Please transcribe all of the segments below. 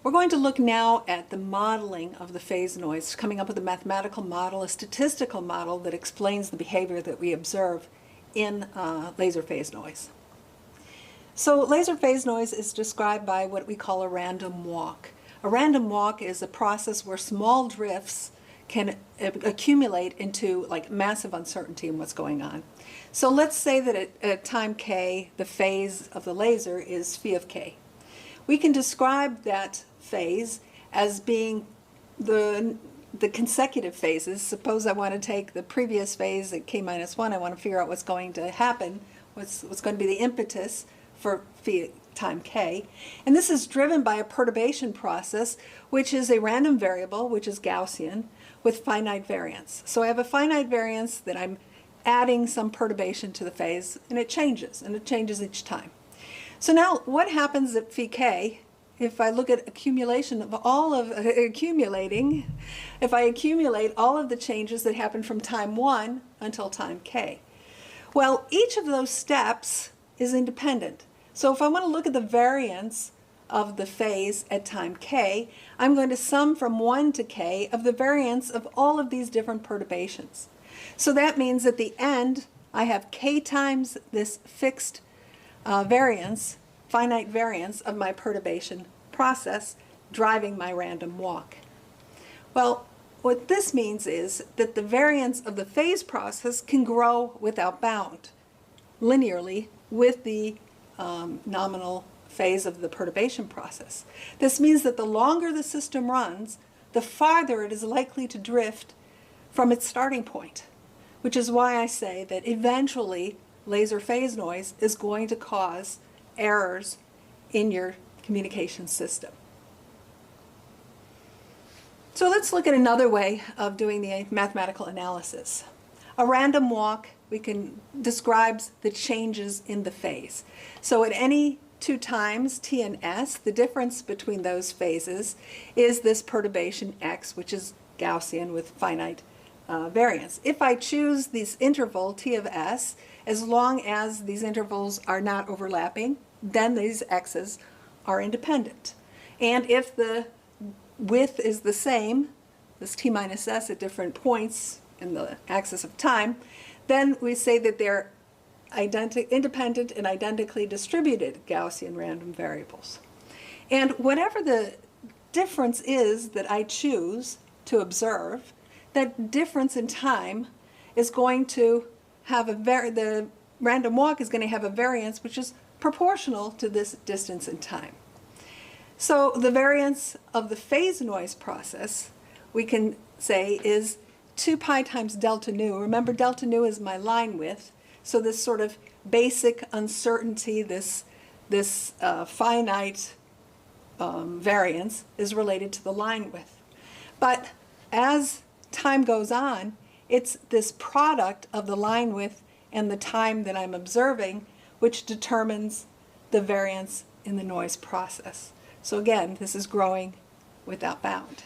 We're going to look now at the modeling of the phase noise, coming up with a mathematical model, a statistical model that explains the behavior that we observe in laser phase noise. So laser phase noise is described by what we call a random walk. A random walk is a process where small drifts can accumulate into like massive uncertainty in what's going on. So let's say that at time k, the phase of the laser is phi of k. We can describe that phase as being the consecutive phases. Suppose I want to take the previous phase at k minus 1, I want to figure out what's going to happen, what's going to be the impetus for phi time k. And this is driven by a perturbation process, which is a random variable, which is Gaussian, with finite variance. So I have a finite variance that I'm adding some perturbation to the phase, and it changes each time. So now what happens at phi k if I look at accumulation of all of if I accumulate all of the changes that happen from time 1 until time k? Well, each of those steps is independent. So if I want to look at the variance of the phase at time k, I'm going to sum from 1 to k of the variance of all of these different perturbations. So that means at the end I have k times this fixed variance, finite variance of my perturbation process driving my random walk. Well, what this means is that the variance of the phase process can grow without bound, linearly with the nominal phase of the perturbation process. This means that the longer the system runs, the farther it is likely to drift from its starting point, which is why I say that eventually laser phase noise is going to cause errors in your communication system. So let's look at another way of doing the mathematical analysis. A random walk describes the changes in the phase. So at any two times, t and s, the difference between those phases is this perturbation x, which is Gaussian with finite variance. If I choose this interval, t of s, as long as these intervals are not overlapping, then these x's are independent. And if the width is the same, this t minus s at different points in the axis of time, then we say that they're independent and identically distributed Gaussian random variables. And whatever the difference is that I choose to observe, that difference in time is going to have the random walk is going to have a variance which is proportional to this distance in time. So the variance of the phase noise process, we can say, is 2 pi times delta nu. Remember, delta nu is my line width, so this sort of basic uncertainty, this finite variance is related to the line width. But as time goes on, it's this product of the line width and the time that I'm observing which determines the variance in the noise process. So again, this is growing without bound.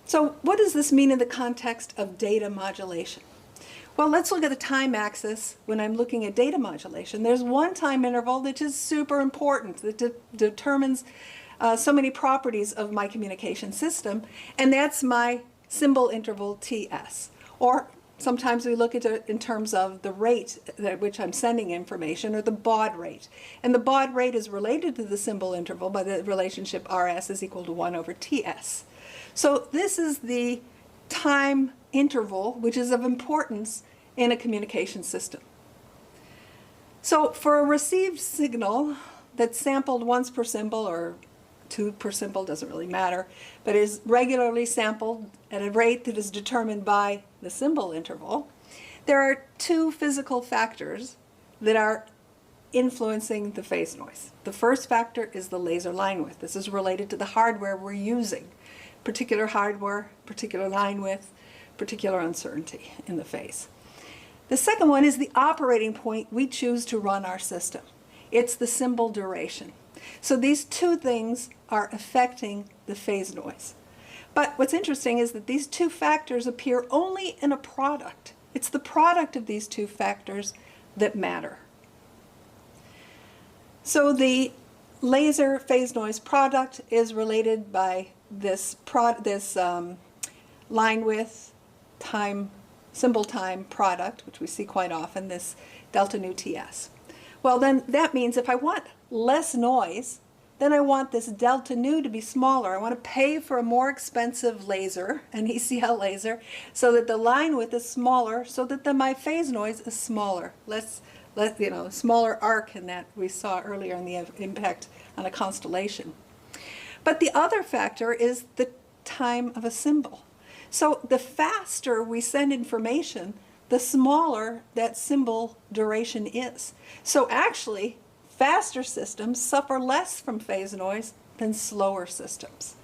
So what does this mean in the context of data modulation? Well, let's look at the time axis when I'm looking at data modulation. There's one time interval that is super important, that determines so many properties of my communication system, and that's my symbol interval TS. Or sometimes we look at it in terms of the rate at which I'm sending information, or the baud rate. And the baud rate is related to the symbol interval by the relationship RS is equal to 1 over TS. So this is the time interval which is of importance in a communication system. So for a received signal that's sampled once per symbol or 2 per symbol, doesn't really matter, but is regularly sampled at a rate that is determined by the symbol interval, there are two physical factors that are influencing the phase noise. The first factor is the laser line width. This is related to the hardware we're using. Particular hardware, particular line width, particular uncertainty in the phase. The second one is the operating point we choose to run our system. It's the symbol duration. So these two things are affecting the phase noise. But what's interesting is that these two factors appear only in a product. It's the product of these two factors that matter. So the laser phase noise product is related by this line width time, symbol time product, which we see quite often, this delta nu TS. Well, then that means if I want less noise, then I want this delta nu to be smaller. I want to pay for a more expensive laser, an ECL laser, so that the line width is smaller, so that then my phase noise is smaller, smaller arc in that we saw earlier in the impact on a constellation. But the other factor is the time of a symbol. So the faster we send information, the smaller that symbol duration is. So actually, faster systems suffer less from phase noise than slower systems.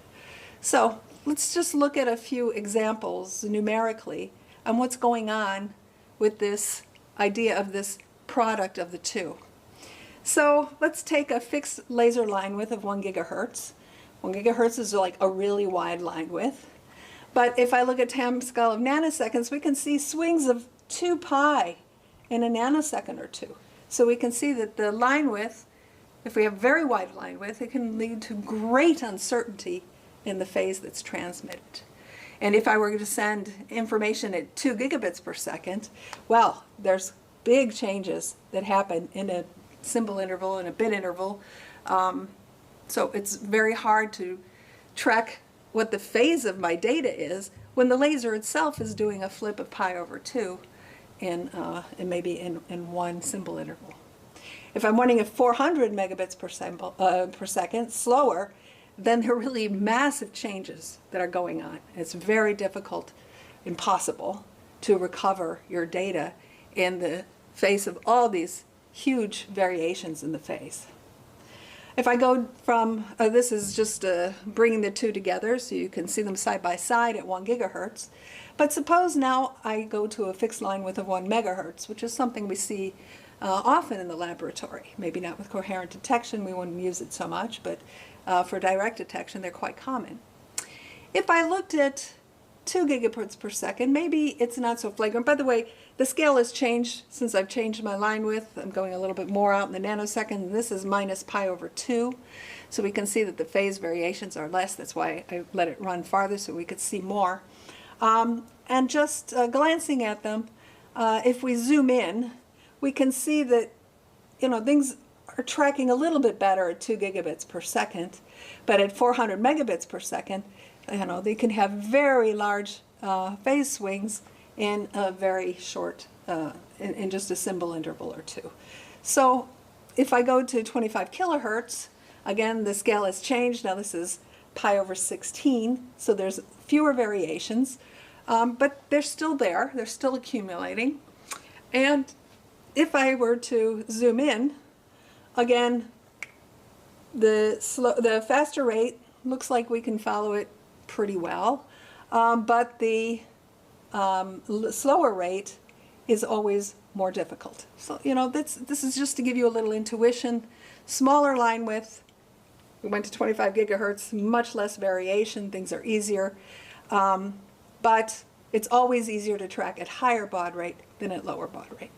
So let's just look at a few examples numerically on what's going on with this idea of this product of the two. So let's take a fixed laser line width of 1 gigahertz. 1 gigahertz is like a really wide line width. But if I look at time scale of nanoseconds, we can see swings of 2 pi in a nanosecond or two. So we can see that the line width, if we have very wide line width, it can lead to great uncertainty in the phase that's transmitted. And if I were to send information at 2 gigabits per second, well, there's big changes that happen in a symbol interval and a bit interval. So it's very hard to track what the phase of my data is when the laser itself is doing a flip of pi over 2 in maybe in one symbol interval. If I'm wanting a 400 megabits per second, slower, then there are really massive changes that are going on. It's very difficult, impossible, to recover your data in the face of all these huge variations in the phase. If I go from, this is just bringing the two together so you can see them side by side at 1 gigahertz. But suppose now I go to a fixed line width of 1 megahertz, which is something we see often in the laboratory. Maybe not with coherent detection, we wouldn't use it so much, but for direct detection they're quite common. If I looked at 2 gigabits per second, maybe it's not so flagrant. By the way, the scale has changed since I've changed my line width. I'm going a little bit more out in the nanosecond. This is minus pi over 2. So we can see that the phase variations are less. That's why I let it run farther so we could see more. And just glancing at them, if we zoom in, we can see that things are tracking a little bit better at 2 gigabits per second. But at 400 megabits per second, they can have very large phase swings in a very short, in just a symbol interval or two. So if I go to 25 kilohertz, again, the scale has changed. Now this is pi over 16, so there's fewer variations, but they're still there. They're still accumulating. And if I were to zoom in, again, the faster rate looks like we can follow it pretty well, but the slower rate is always more difficult. So this is just to give you a little intuition. Smaller line width, we went to 25 gigahertz, much less variation, things are easier, but it's always easier to track at higher baud rate than at lower baud rate.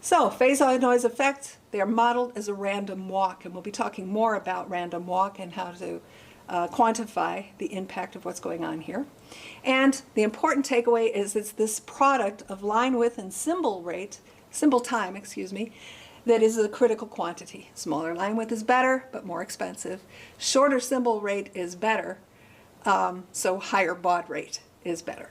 So phase noise effect, they are modeled as a random walk, and we'll be talking more about random walk and how to quantify the impact of what's going on here. And the important takeaway is it's this product of line width and symbol time, that is a critical quantity. Smaller line width is better, but more expensive. Shorter symbol rate is better, so higher baud rate is better.